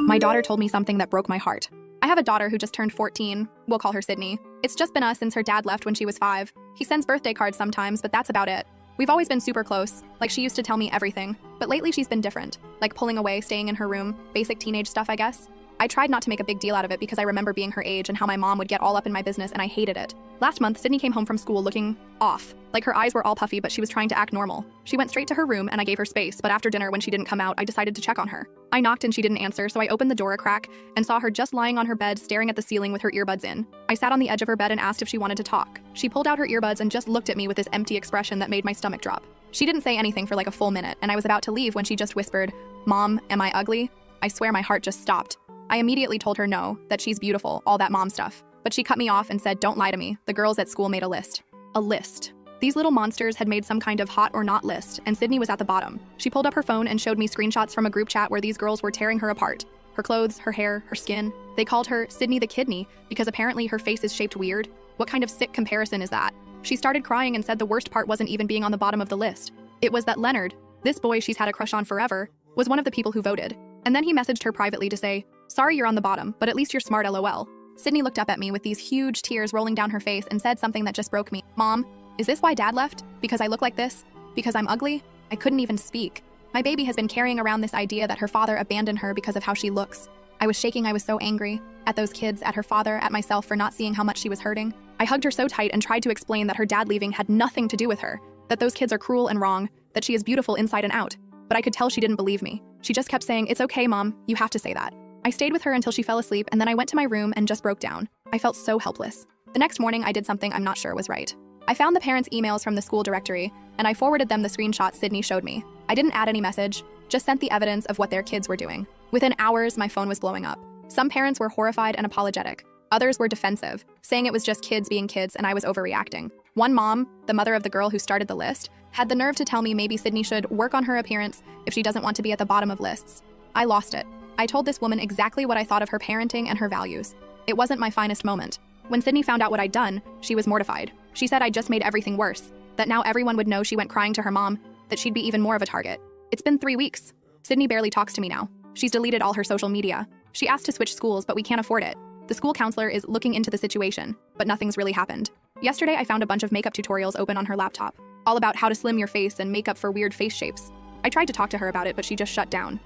My daughter told me something that broke my heart. I have a daughter who just turned 14. We'll call her Sydney. It's just been us since her dad left when she was 5. He sends birthday cards sometimes, but that's about it. We've always been super close, like she used to tell me everything. But lately she's been different, like pulling away, staying in her room, basic teenage stuff, I guess. I tried not to make a big deal out of it because I remember being her age and how my mom would get all up in my business and I hated it. Last month, Sydney came home from school looking off. Like her eyes were all puffy, but she was trying to act normal. She went straight to her room and I gave her space, but after dinner when she didn't come out, I decided to check on her. I knocked and she didn't answer, so I opened the door a crack and saw her just lying on her bed staring at the ceiling with her earbuds in. I sat on the edge of her bed and asked if she wanted to talk. She pulled out her earbuds and just looked at me with this empty expression that made my stomach drop. She didn't say anything for like a full minute, and I was about to leave when she just whispered, "Mom, am I ugly?" I swear my heart just stopped. I immediately told her no, that she's beautiful, all that mom stuff. But she cut me off and said, "Don't lie to me. The girls at school made a list." A list. These little monsters had made some kind of hot or not list, and Sydney was at the bottom. She pulled up her phone and showed me screenshots from a group chat where these girls were tearing her apart. Her clothes, her hair, her skin. They called her Sydney the Kidney because apparently her face is shaped weird. What kind of sick comparison is that? She started crying and said the worst part wasn't even being on the bottom of the list. It was that Leonard, this boy she's had a crush on forever, was one of the people who voted. And then he messaged her privately to say, "Sorry you're on the bottom, but at least you're smart, LOL." Sydney looked up at me with these huge tears rolling down her face and said something that just broke me. "Mom, is this why Dad left? Because I look like this? Because I'm ugly?" I couldn't even speak. My baby has been carrying around this idea that her father abandoned her because of how she looks. I was shaking, I was so angry. At those kids, at her father, at myself for not seeing how much she was hurting. I hugged her so tight and tried to explain that her dad leaving had nothing to do with her, that those kids are cruel and wrong, that she is beautiful inside and out. But I could tell she didn't believe me. She just kept saying, "It's okay, Mom, you have to say that." I stayed with her until she fell asleep, and then I went to my room and just broke down. I felt so helpless. The next morning, I did something I'm not sure was right. I found the parents' emails from the school directory, and I forwarded them the screenshots Sydney showed me. I didn't add any message, just sent the evidence of what their kids were doing. Within hours, my phone was blowing up. Some parents were horrified and apologetic. Others were defensive, saying it was just kids being kids and I was overreacting. One mom, the mother of the girl who started the list, had the nerve to tell me maybe Sydney should work on her appearance if she doesn't want to be at the bottom of lists. I lost it. I told this woman exactly what I thought of her parenting and her values. It wasn't my finest moment. When Sydney found out what I'd done, she was mortified. She said I just made everything worse, that now everyone would know she went crying to her mom, that she'd be even more of a target. It's been 3 weeks. Sydney barely talks to me now. She's deleted all her social media. She asked to switch schools, but we can't afford it. The school counselor is looking into the situation, but nothing's really happened. Yesterday, I found a bunch of makeup tutorials open on her laptop, all about how to slim your face and makeup for weird face shapes. I tried to talk to her about it, but she just shut down.